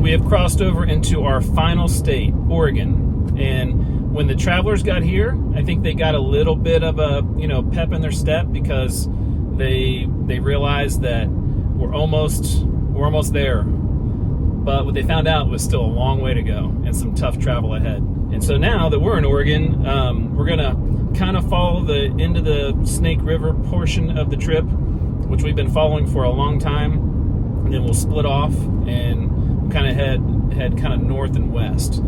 we have crossed over into our final state, Oregon. And when the travelers got here, I think they got a little bit of a, pep in their step, because they realized that we're almost there. But what they found out was still a long way to go and some tough travel ahead. And so now that we're in Oregon, we're gonna kind of follow the end of the Snake River portion of the trip, which we've been following for a long time. And then we'll split off and kind of head kind of north and west.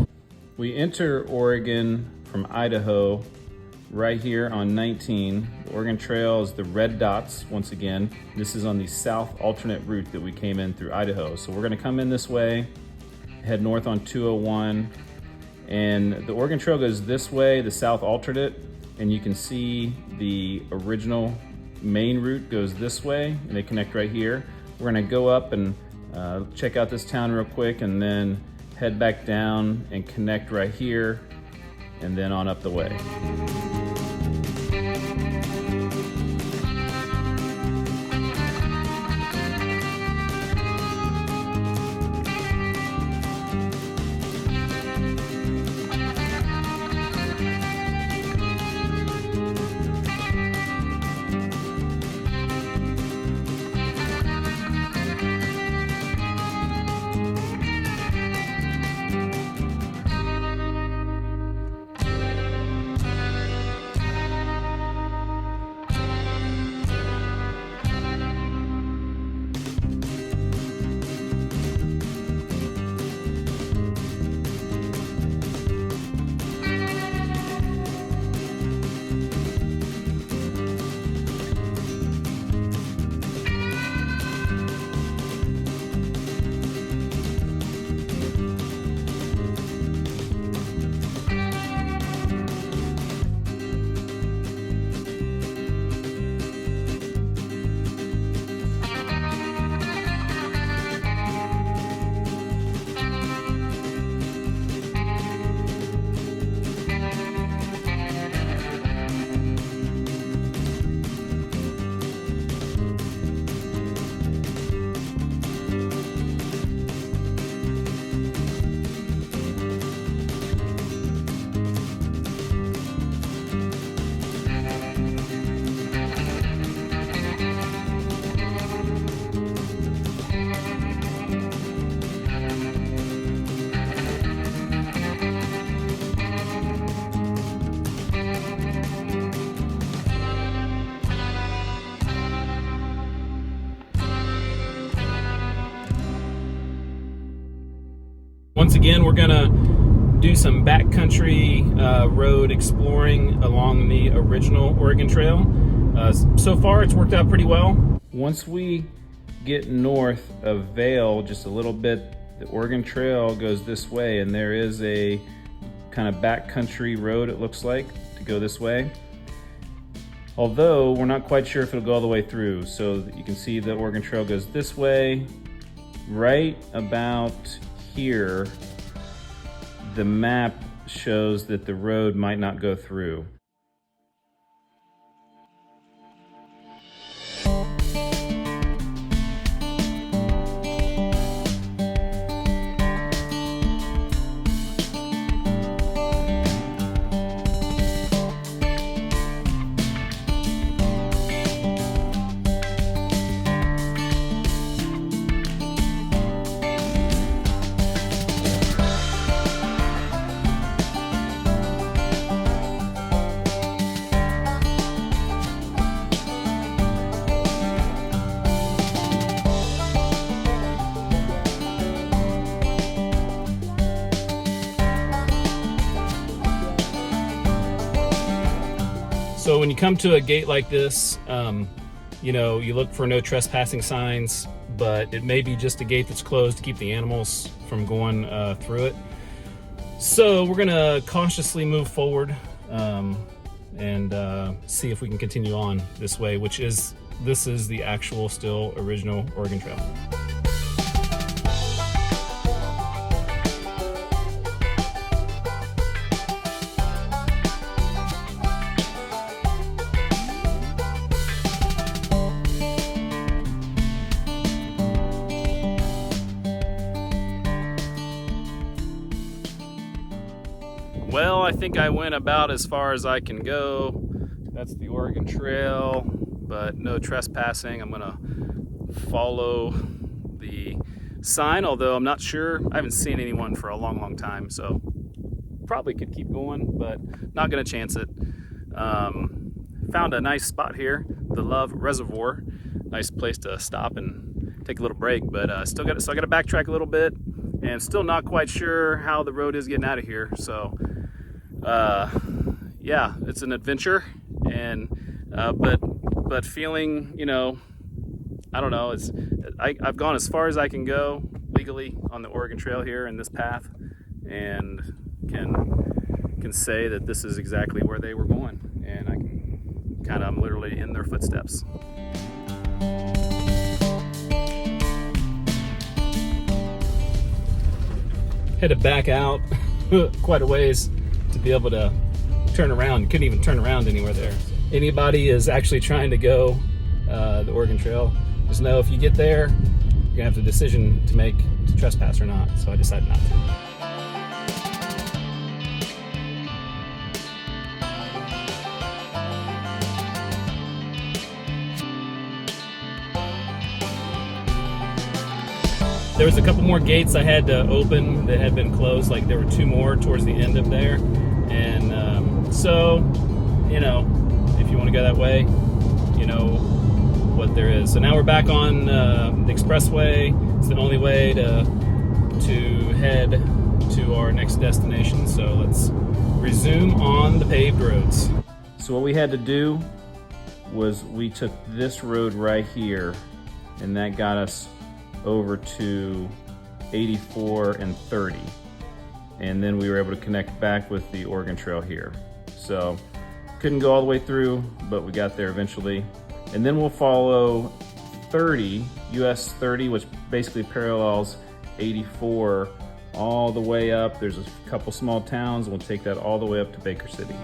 We enter Oregon from Idaho right here on 19. The Oregon Trail is the red dots once again. This is on the south alternate route that we came in through Idaho. So we're gonna come in this way, head north on 201, and the Oregon Trail goes this way, the south alternate, and you can see the original main route goes this way, and they connect right here. We're gonna go up and check out this town real quick, and then head back down and connect right here, and then on up the way. Once again, we're gonna do some backcountry road exploring along the original Oregon Trail. So far, it's worked out pretty well. Once we get north of Vail just a little bit, the Oregon Trail goes this way, and there is a kind of backcountry road, it looks like, to go this way. Although we're not quite sure if it'll go all the way through. So you can see the Oregon Trail goes this way. Right about here, the map shows that the road might not go through. So when you come to a gate like this, you look for no trespassing signs, but it may be just a gate that's closed to keep the animals from going through it. So we're gonna cautiously move forward and see if we can continue on this way, this is the actual still original Oregon Trail. Well, I think I went about as far as I can go. That's the Oregon Trail, but no trespassing. I'm gonna follow the sign, although I'm not sure. I haven't seen anyone for a long time, so probably could keep going, but not gonna chance it. Found a nice spot here, the Love Reservoir. Nice place to stop and take a little break, but still got to backtrack a little bit, and still not quite sure how the road is getting out of here. So yeah, it's an adventure, and but feeling, you know, I don't know, I've gone as far as I can go legally on the Oregon Trail here in this path, and can say that this is exactly where they were going, and I can I'm literally in their footsteps. Had to back out quite a ways to be able to turn around. Couldn't even turn around anywhere there. Anybody is actually trying to go the Oregon Trail, just know if you get there, you're gonna have the decision to make to trespass or not. So I decided not to. There was a couple more gates I had to open that had been closed. Like there were 2 more towards the end of there, and so, you know, if you want to go that way, you know what there is. So now we're back on the expressway. It's the only way to head to our next destination. So let's resume on the paved roads. So what we had to do was we took this road right here, and that got us over to 84 and 30, and then we were able to connect back with the Oregon Trail here. So couldn't go all the way through, but we got there eventually. And then we'll follow 30, US 30, which basically parallels 84 all the way up. There's a couple small towns. We'll take that all the way up to Baker City.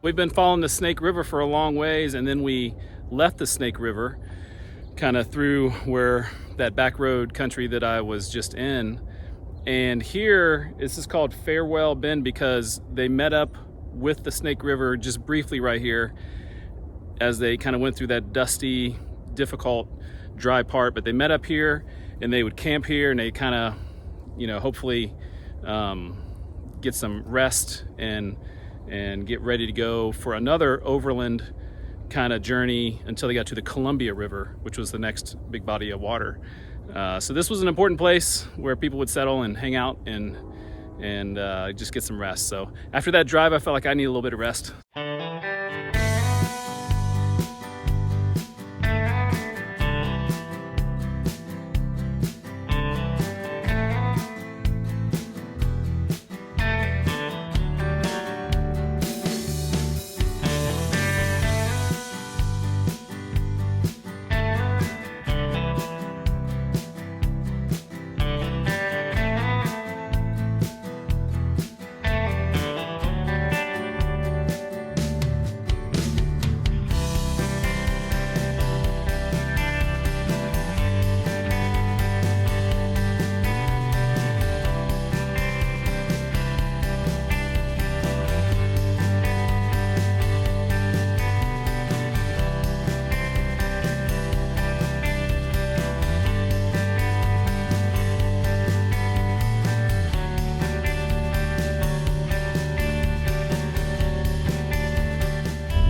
We've been following the Snake River for a long ways, and then we left the Snake River kind of through where that back road country that I was just in. And here, this is called Farewell Bend because they met up with the Snake River just briefly right here as they kind of went through that dusty, difficult, dry part. But they met up here, and they would camp here, and they kind of, you know, hopefully get some rest and get ready to go for another overland kind of journey until they got to the Columbia River, which was the next big body of water. So this was an important place where people would settle and hang out and just get some rest. So after that drive, I felt like I need a little bit of rest.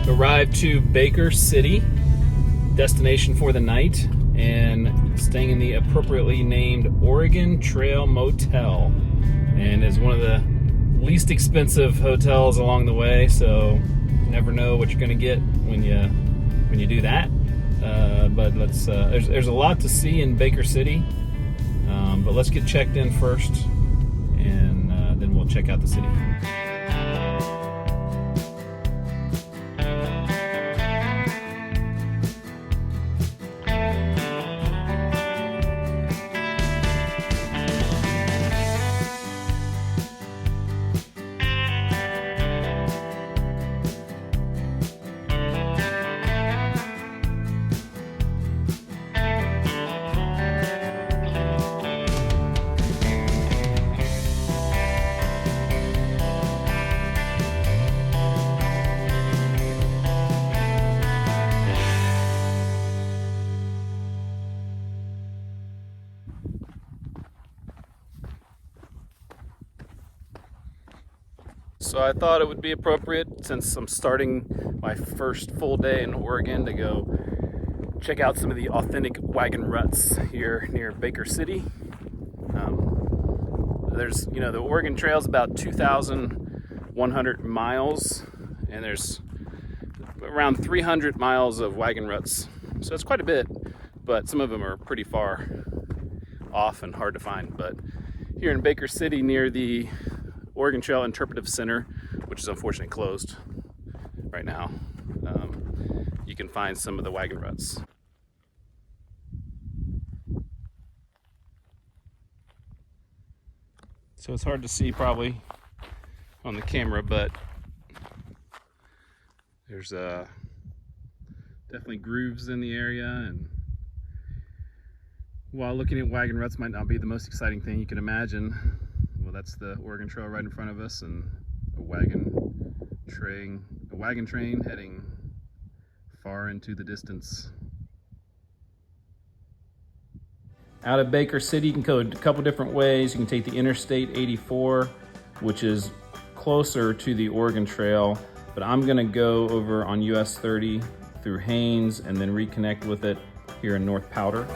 Arrived to Baker City, destination for the night, and staying in the appropriately named Oregon Trail Motel, and is one of the least expensive hotels along the way. So you never know what you're going to get when you do that. But let's there's a lot to see in Baker City, but let's get checked in first, and then we'll check out the city. So I thought it would be appropriate, since I'm starting my first full day in Oregon, to go check out some of the authentic wagon ruts here near Baker City. There's, you know, the Oregon Trail is about 2,100 miles, and there's around 300 miles of wagon ruts. So it's quite a bit, but some of them are pretty far off and hard to find. But here in Baker City, near the Oregon Trail Interpretive Center, which is unfortunately closed right now, you can find some of the wagon ruts. So it's hard to see probably on the camera, but there's definitely grooves in the area, and while looking at wagon ruts might not be the most exciting thing you can imagine, well, that's the Oregon Trail right in front of us, and a wagon train heading far into the distance. Out of Baker City, you can go a couple different ways. You can take the Interstate 84, which is closer to the Oregon Trail, but I'm gonna go over on US 30 through Haines and then reconnect with it here in North Powder.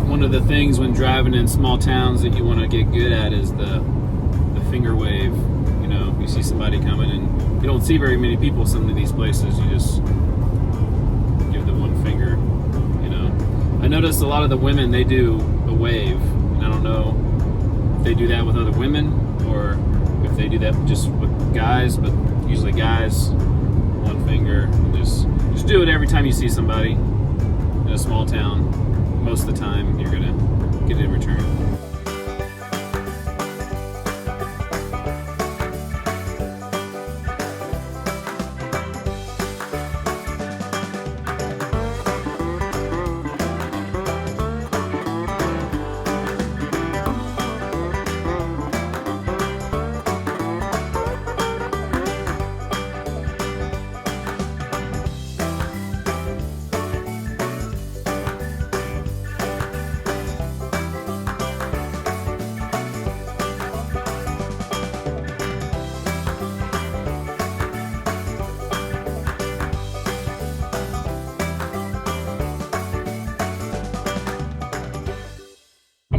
One of the things when driving in small towns that you want to get good at is the finger wave. You know, you see somebody coming, and you don't see very many people some of these places. You just give the one finger, you know. I noticed a lot of the women, they do a wave, and I don't know if they do that with other women or if they do that just with guys, but usually guys, one finger. Just do it every time you see somebody in a small town. Most of the time you're gonna get it in return.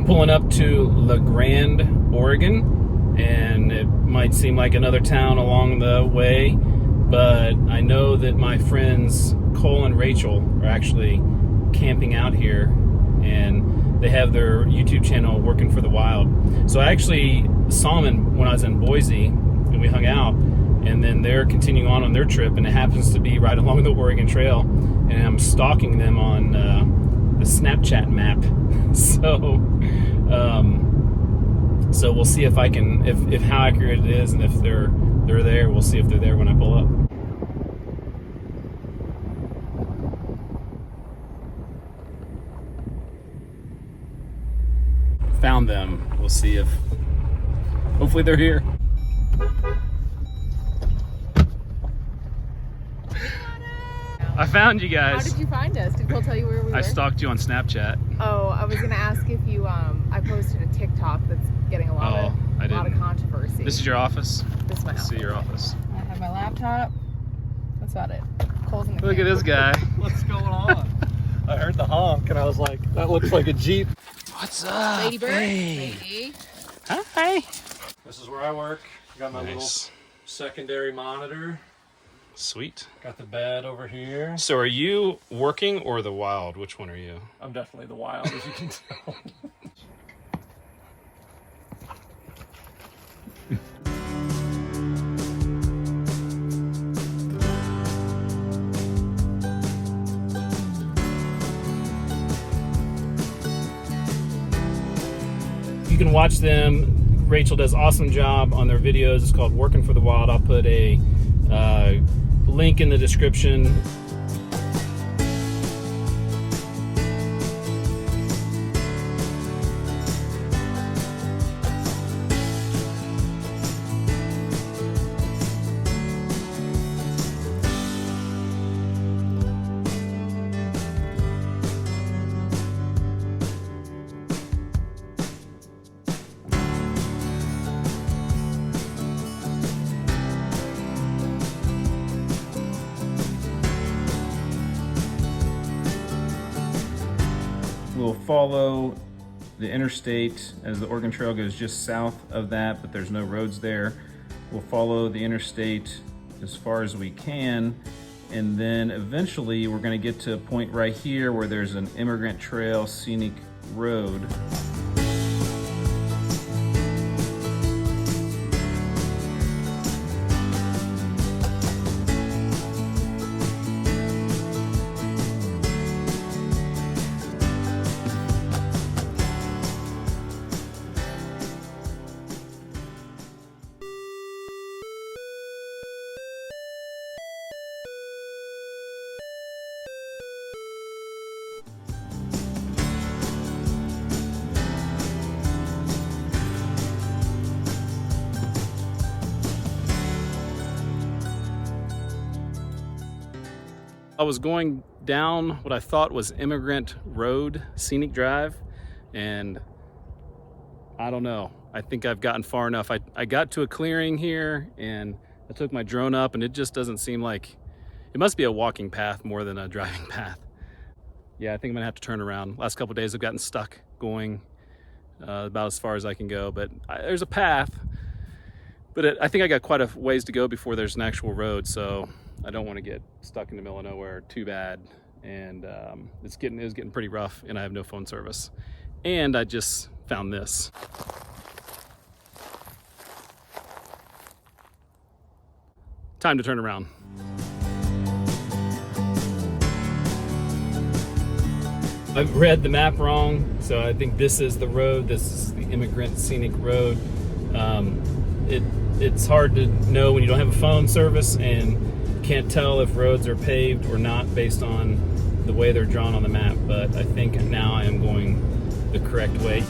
Pulling up to Grange, Oregon, and it might seem like another town along the way, but I know that my friends Cole and Rachel are actually camping out here, and they have their YouTube channel, Working for the Wild. So I actually saw them when I was in Boise, and we hung out, and then they're continuing on their trip, and it happens to be right along the Oregon Trail, and I'm stalking them on the Snapchat map. So we'll see if I can, if how accurate it is, and if they're there. We'll see if they're there when I pull up. Found them. We'll see if, hopefully they're here. I found you guys. How did you find us? Did Cole tell you where we were? I stalked you on Snapchat. Oh, I was gonna ask if you, I posted a TikTok that's getting a lot of controversy. This is your office? This is my office. See your office. I have my laptop. That's about it. Cole's in the Look at this guy. What's going on? I heard the honk and I was like, that looks like a Jeep. What's up? Lady Bird. Hey. Lady. Hi. This is where I work. Got my little Nice. secondary monitor. Sweet. Got the bed over here. So are you working or the wild? Which one are you? I'm definitely the wild, as you can tell. You can watch them. Rachel does an awesome job on their videos. It's called Working for the Wild. I'll put a link in the description. follow the interstate as the Oregon Trail goes just south of that, but there's no roads there. We'll follow the interstate as far as we can, and then eventually we're going to get to a point right here where there's an immigrant trail scenic road. I was going down what I thought was Immigrant Road, Scenic Drive, and I don't know. I think I've gotten far enough. I got to a clearing here and I took my drone up, and it just doesn't seem like, it must be a walking path more than a driving path. Yeah, I think I'm gonna have to turn around. Last couple of days I've gotten stuck going about as far as I can go, but there's a path. But I think I got quite a ways to go before there's an actual road, so I don't want to get stuck in the middle of nowhere too bad. And it was getting pretty rough, and I have no phone service. And I just found this. Time to turn around. I've read the map wrong, so I think this is the road. This is the Immigrant Scenic Road. It's hard to know when you don't have a phone service and can't tell if roads are paved or not based on the way they're drawn on the map, but I think now I am going the correct way.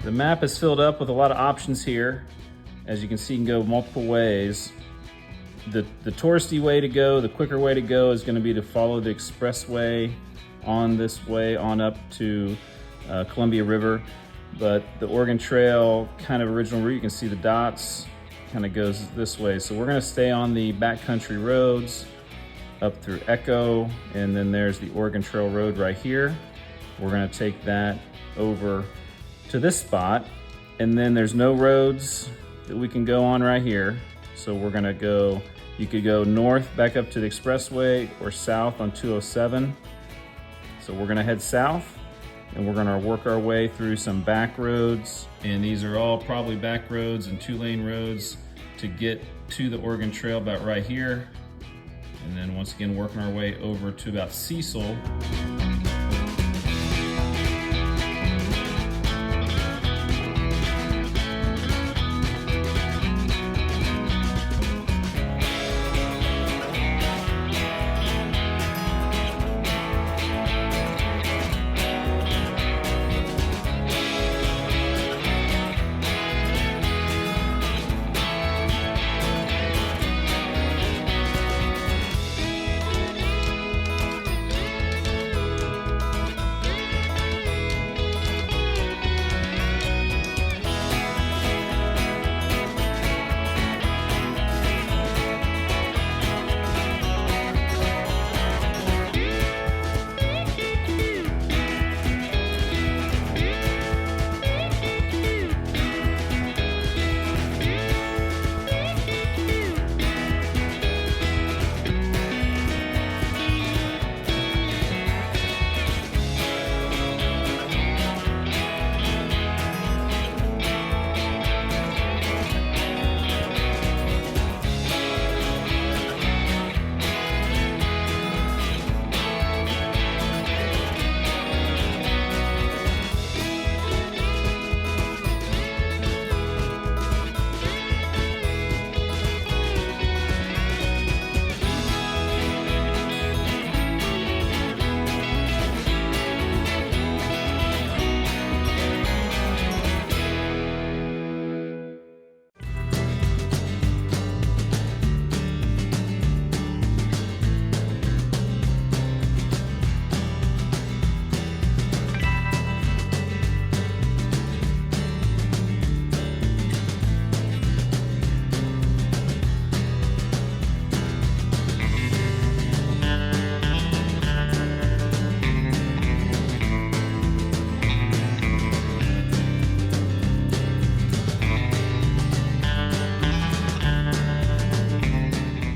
The map is filled up with a lot of options here. As you can see, you can go multiple ways. The touristy way to go, the quicker way to go is going to be to follow the expressway on this way on up to Columbia River. But the Oregon Trail kind of original route, you can see the dots, kind of goes this way. So we're going to stay on the backcountry roads up through Echo, and then there's the Oregon Trail Road right here. We're going to take that over to this spot, and then there's no roads that we can go on right here. So we're gonna go, you could go north back up to the expressway or south on 207. So we're gonna head south, and we're gonna work our way through some back roads. And these are all probably back roads and 2-lane roads to get to the Oregon Trail about right here. And then once again, working our way over to about Cecil.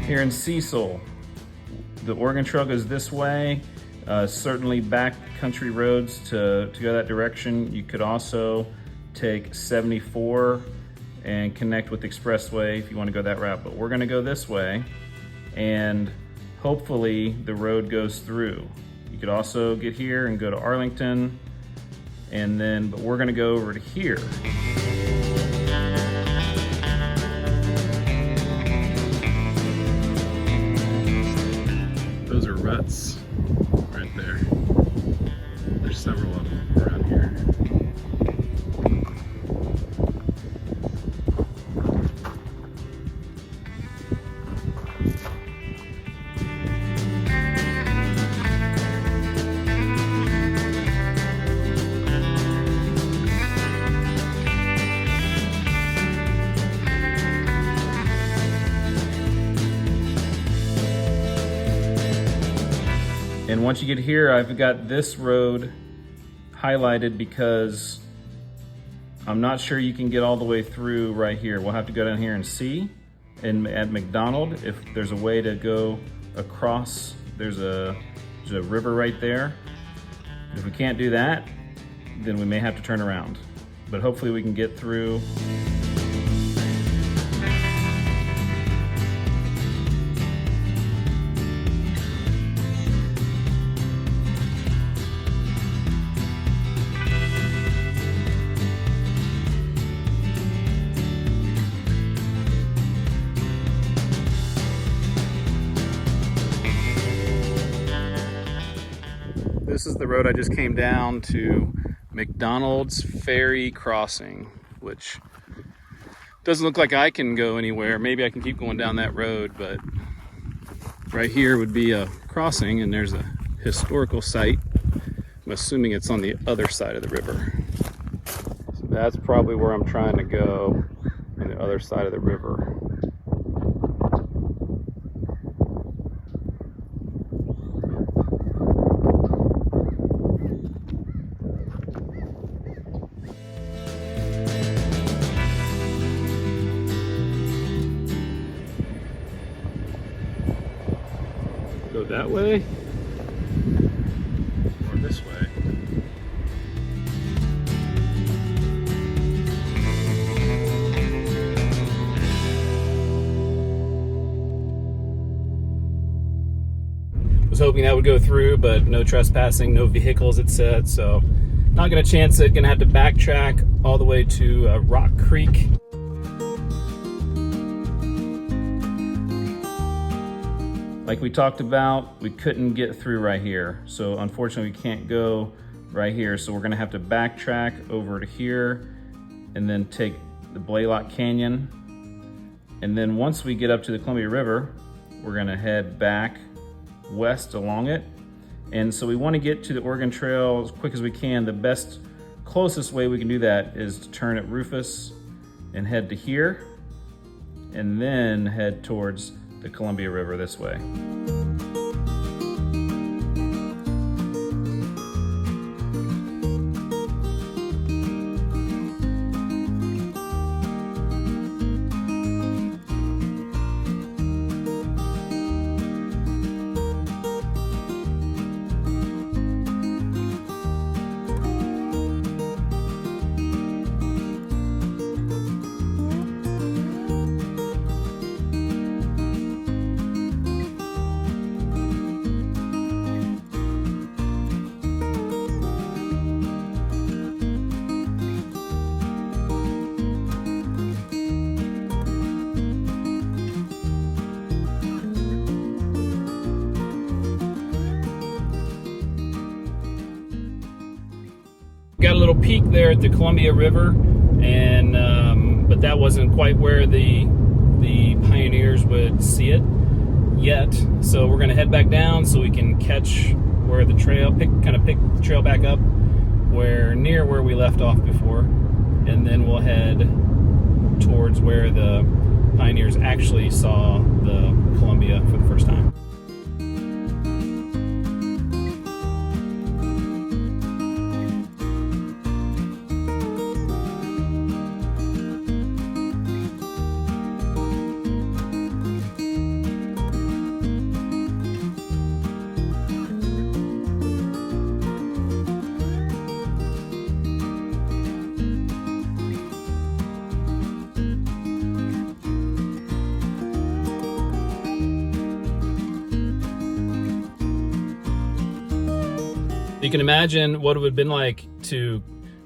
Here in Cecil, the Oregon Trail goes this way. Certainly back country roads to go that direction. You could also take 74 and connect with the expressway if you want to go that route, but we're going to go this way, and hopefully the road goes through. You could also get here and go to Arlington, and then, but we're going to go over to here. Those are ruts right there. There's several of them around here. And once you get here, I've got this road highlighted because I'm not sure you can get all the way through right here. We'll have to go down here and see. And at McDonald, if there's a way to go across, there's a river right there. If we can't do that, then we may have to turn around. But hopefully we can get through. This is the road I just came down to, McDonald's Ferry Crossing, which doesn't look like I can go anywhere. Maybe I can keep going down that road, but right here would be a crossing, and there's a historical site. I'm assuming it's on the other side of the river. So that's probably where I'm trying to go, on the other side of the river. Go that way or this way. Was hoping that would go through, but no trespassing, no vehicles, it said, so not gonna chance it. Gonna have to backtrack all the way to Rock Creek. Like we talked about, we couldn't get through right here. So unfortunately we can't go right here. So we're gonna have to backtrack over to here and then take the Blaylock Canyon. And then once we get up to the Columbia River, we're gonna head back west along it. And so we wanna get to the Oregon Trail as quick as we can. The closest way we can do that is to turn at Rufus and head to here, and then head towards the Columbia River this way. Got a little peak there at the Columbia River, and but that wasn't quite where the pioneers would see it yet. So we're gonna head back down so we can catch where the trail, pick the trail back up near where we left off before, and then we'll head towards where the pioneers actually saw the Columbia for the first time. you can imagine what it would have been like to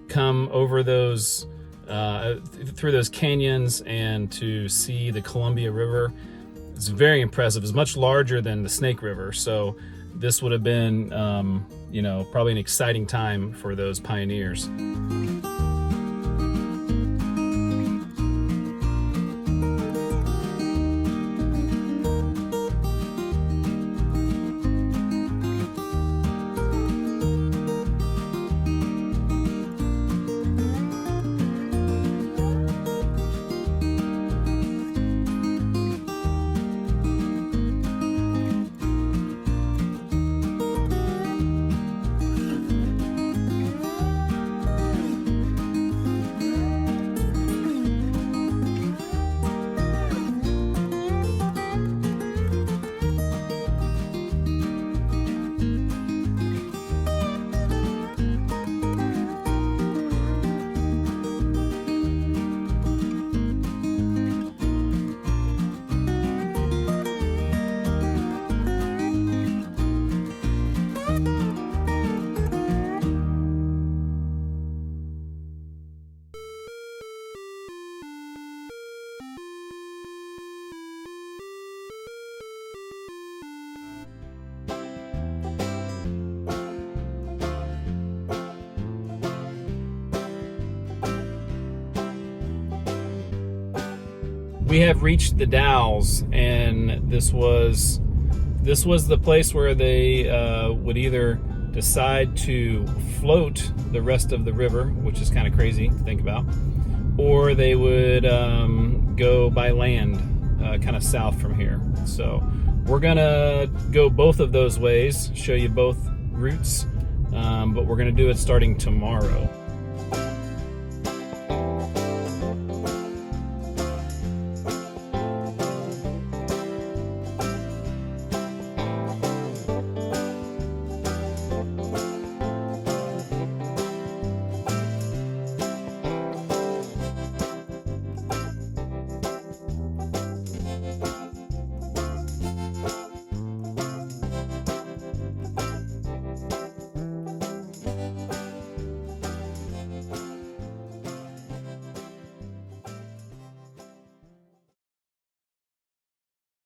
come over those through those canyons and to see the Columbia River. It's very impressive. It's much larger than the Snake River, so this would have been you know, probably an exciting time for those pioneers. We have reached the Dalles, and this was the place where they would either decide to float the rest of the river, which is kind of crazy to think about, or they would go by land kind of south from here. So we're gonna go both of those ways, show you both routes, but we're gonna do it starting tomorrow.